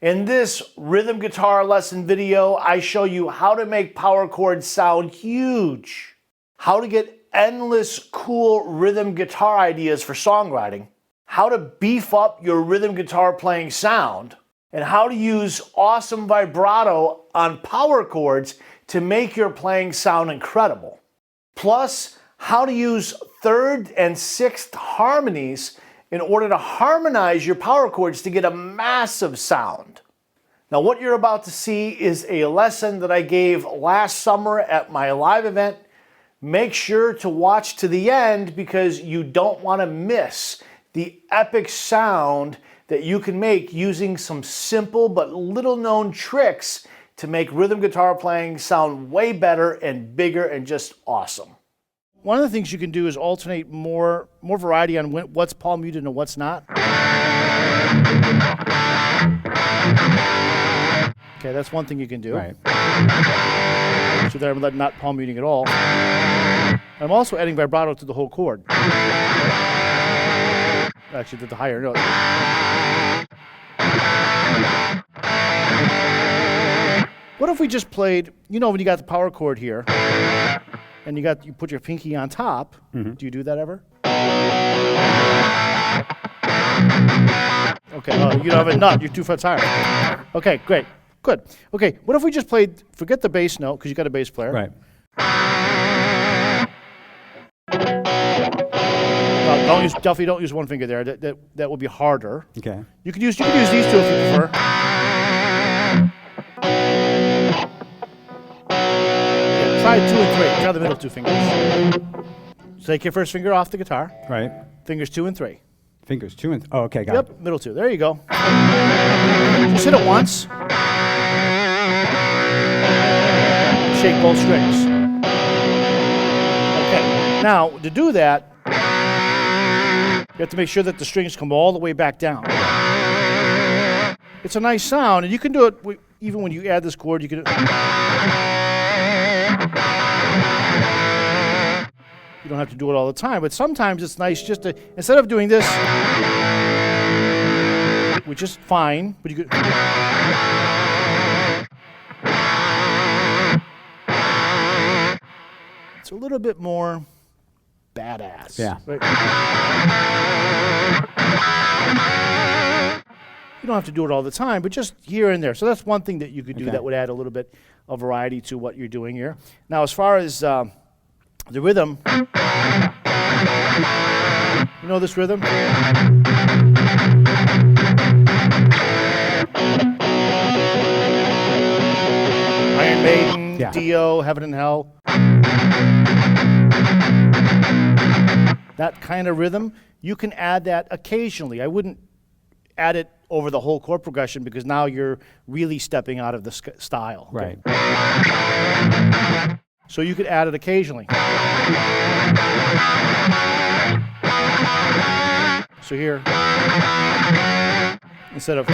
In this rhythm guitar lesson video, I show you how to make power chords sound huge, how to get endless cool rhythm guitar ideas for songwriting, how to beef up your rhythm guitar playing sound, and how to use awesome vibrato on power chords to make your playing sound incredible. Plus, how to use third and sixth harmonies in order to harmonize your power chords to get a massive sound. Now, what you're about to see is a lesson that I gave last summer at my live event. Make sure to watch to the end because you don't want to miss the epic sound that you can make using some simple but little known tricks to make rhythm guitar playing sound way better and bigger and just awesome. One of the things you can do is alternate more variety on what's palm muted and what's not. Okay, that's one thing you can do. Right. So there I'm not palm muting at all. I'm also adding vibrato to the whole chord. Actually, to the higher note. What if we just played, you know when you got the power chord here, and you put your pinky on top. Do you do that ever? Okay, you don't have a nut, you're 2 frets higher. Okay, great, good. Okay, what if we just played, forget the bass note, because you got a bass player. Right. Definitely don't use one finger there, that will be harder. Okay. You can use these two if you prefer. Try 2 and 3. Try the middle 2 fingers. So take your first finger off the guitar. Right. Fingers 2 and 3. Fingers 2 and oh, okay, got it. Yep, middle 2. There you go. Just hit it once. Shake both strings. Okay. Now, to do that, you have to make sure that the strings come all the way back down. It's a nice sound, and you can do it even when you add this chord. You can. You don't have to do it all the time, but sometimes it's nice just to, instead of doing this, which is fine, but you could. It's a little bit more badass. Yeah. Right? You don't have to do it all the time, but just here and there. So that's one thing that you could do that would add a little bit of variety to what you're doing here. Now, as far as the rhythm, you know this rhythm? Iron Maiden, Dio, Heaven and Hell. That kind of rhythm, you can add that occasionally. I wouldn't add it over the whole chord progression because now you're really stepping out of the style. Right. So you could add it occasionally. So here, instead of,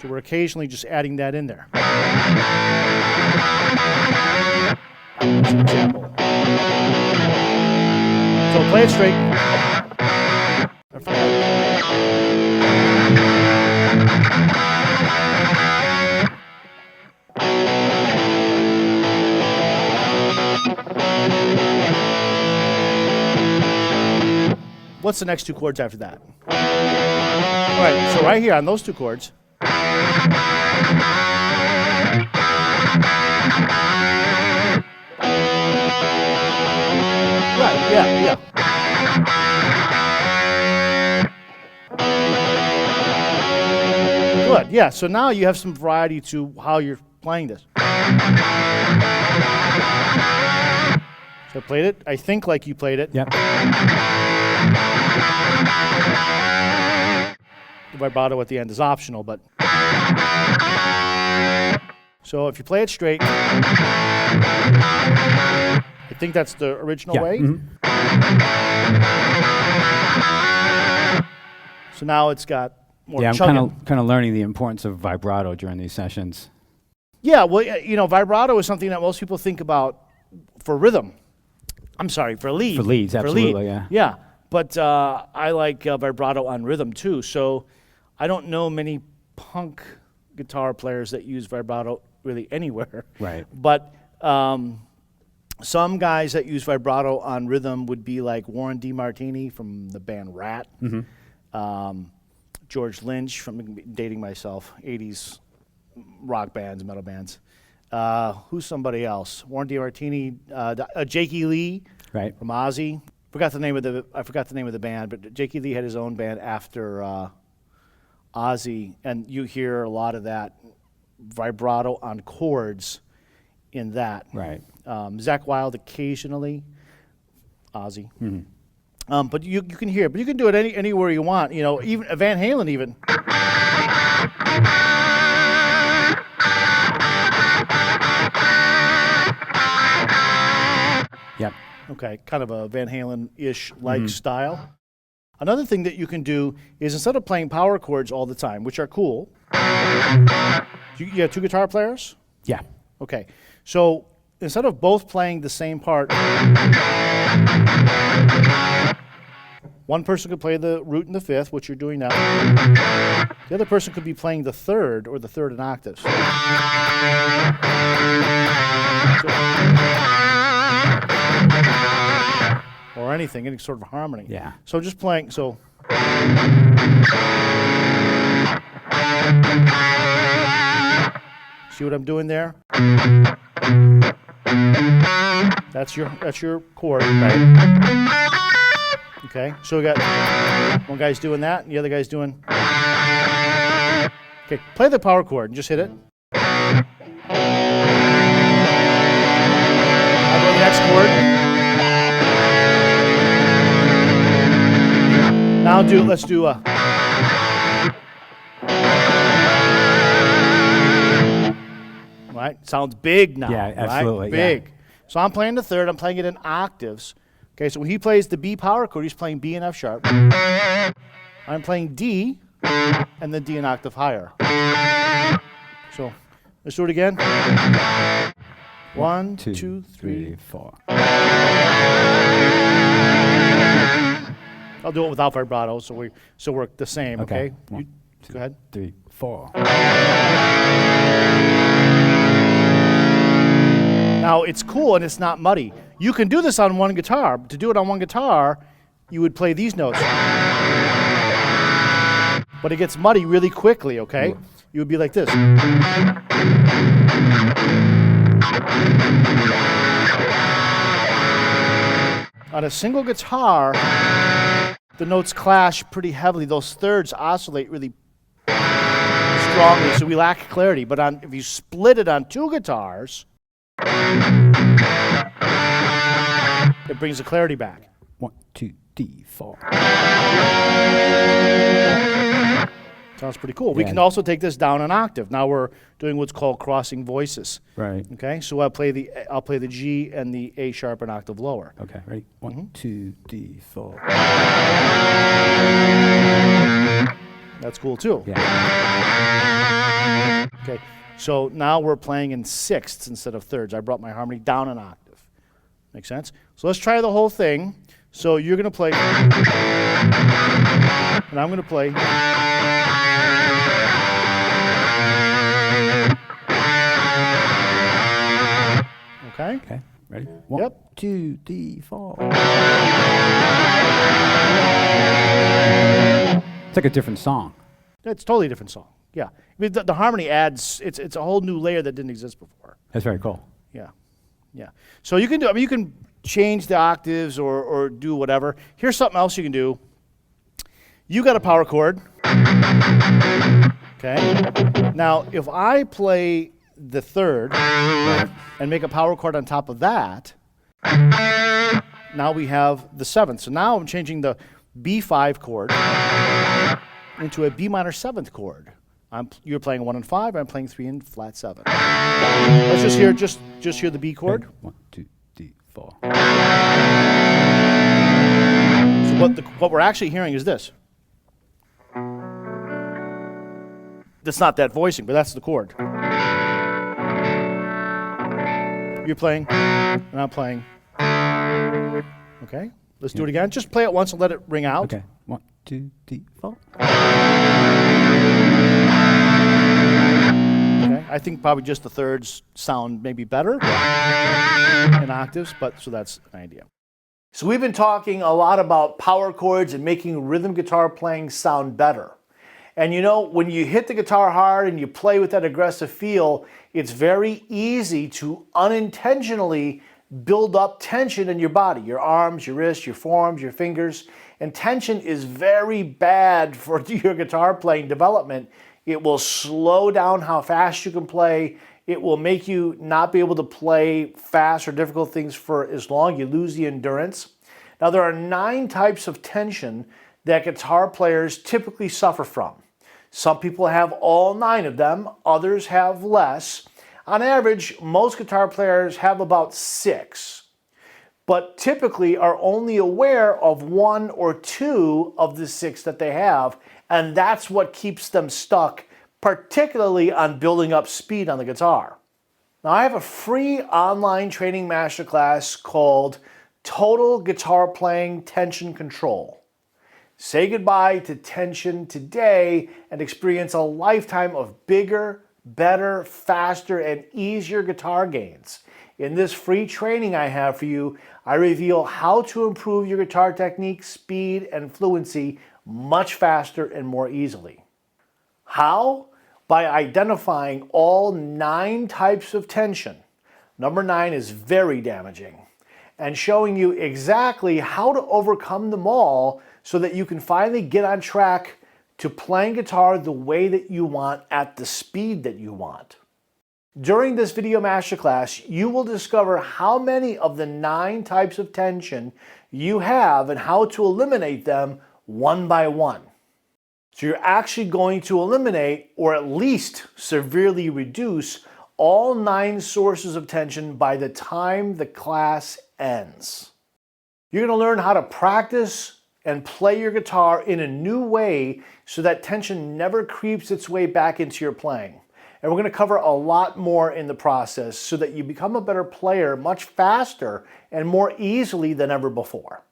so we're occasionally just adding that in there. As an example. So play it straight. What's the next 2 chords after that? All right, so right here on those 2 chords. Right, yeah. Good, yeah, so now you have some variety to how you're playing this. So I played it, I think like you played it. Yep. The vibrato at the end is optional, but. So if you play it straight, I think that's the original way. So now it's got more chugging. I'm kind of learning the importance of vibrato during these sessions. Yeah, well, you know, vibrato is something that most people think about for rhythm. I'm sorry, for lead. For leads, absolutely, yeah. Yeah, but I like vibrato on rhythm too. So I don't know many punk guitar players that use vibrato really anywhere. Right. But some guys that use vibrato on rhythm would be like Warren DeMartini from the band Rat, George Lynch from, dating myself, 80s rock bands, metal bands. Who's somebody else? Warren DeMartini, Jakey Lee Right. from Ozzy. I forgot the name of the band, but Jakey Lee had his own band after Ozzy, and you hear a lot of that vibrato on chords in that. Right. Zakk Wylde occasionally, Ozzy. But you can hear it, but you can do it anywhere you want. You know, even Van Halen even. Yep. Okay, kind of a Van Halen-ish like style. Another thing that you can do is instead of playing power chords all the time, which are cool, you have two guitar players? Yeah. Okay, so instead of both playing the same part, one person could play the root and the fifth, which you're doing now. The other person could be playing the third or the third in octaves. Or anything, any sort of harmony. Yeah. So just playing, so. See what I'm doing there? That's your chord, right? Okay, so we got one guy's doing that, and the other guy's doing. Okay, play the power chord and just hit it. I'll go to the next chord. Now let's do a. Right, sounds big now. Yeah, absolutely. Right? Big. Yeah. So I'm playing the third. I'm playing it in octaves. Okay, so when he plays the B power chord, he's playing B and F sharp. I'm playing D, and then D an octave higher. So let's do it again. 1, 2, 3, 4. I'll do it without vibrato, so we're the same. Okay. Okay. 1, 2, go ahead. 3, 4. Now it's cool and it's not muddy. You can do this on one guitar. To do it on one guitar, you would play these notes. But it gets muddy really quickly, okay? You would be like this. On a single guitar, the notes clash pretty heavily. Those thirds oscillate really strongly, so we lack clarity. But if you split it on two guitars, it brings the clarity back. 1, 2, 3, 4. Sounds pretty cool. We can also take this down an octave. Now we're doing what's called crossing voices. Right. Okay, so I'll play the G and the A sharp an octave lower. Okay, ready? 1, 2, 3, 4. That's cool too. Yeah. Okay, so now we're playing in sixths instead of thirds. I brought my harmony down an octave. Make sense? So let's try the whole thing. So you're going to play, and I'm going to play. Okay? Okay, ready? 1, Yep. 2, 3, 4. It's like a different song. It's a totally different song. Yeah. I mean, the harmony adds, it's a whole new layer that didn't exist before. That's very cool. Yeah. Yeah. So you can do, you can change the octaves or do whatever. Here's something else you can do. You got a power chord. Okay. Now, if I play the third and make a power chord on top of that, now we have the seventh. So now I'm changing the B5 chord into a B minor seventh chord. You're playing 1 and 5. I'm playing 3 and flat 7. Let's just hear the B chord. 1, 2, 3, 4. So what we're actually hearing is this. That's not that voicing, but that's the chord. You're playing, and I'm playing. Okay, Let's do it again. Just play it once and let it ring out. Okay. 1, 2, 3, 4. Okay. I think probably just the thirds sound maybe better in octaves, but so that's an idea. So we've been talking a lot about power chords and making rhythm guitar playing sound better. And you know, when you hit the guitar hard and you play with that aggressive feel, it's very easy to unintentionally build up tension in your body, your arms, your wrists, your forearms, your fingers. And tension is very bad for your guitar playing development. It will slow down how fast you can play. It will make you not be able to play fast or difficult things for as long. You lose the endurance. Now, there are 9 types of tension that guitar players typically suffer from. Some people have all 9 of them, others have less. On average, most guitar players have about 6, but typically are only aware of 1 or 2 of the 6 that they have, and that's what keeps them stuck, particularly on building up speed on the guitar. Now, I have a free online training masterclass called Total Guitar Playing Tension Control. Say goodbye to tension today and experience a lifetime of bigger, better, faster, and easier guitar gains. In this free training I have for you, I reveal how to improve your guitar technique, speed, and fluency much faster and more easily. How? By identifying all 9 types of tension. Number 9 is very damaging, and showing you exactly how to overcome them all so that you can finally get on track to playing guitar the way that you want at the speed that you want. During this video masterclass, you will discover how many of the 9 types of tension you have and how to eliminate them one by one. So you're actually going to eliminate, or at least severely reduce, all 9 sources of tension by the time the class ends. You're going to learn how to practice and play your guitar in a new way so that tension never creeps its way back into your playing. And we're going to cover a lot more in the process so that you become a better player much faster and more easily than ever before.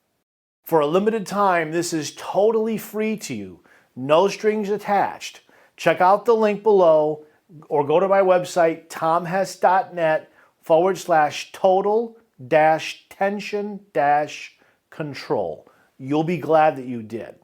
For a limited time, this is totally free to you, no strings attached. Check out the link below or go to my website, tomhess.net/total-tension-control. You'll be glad that you did.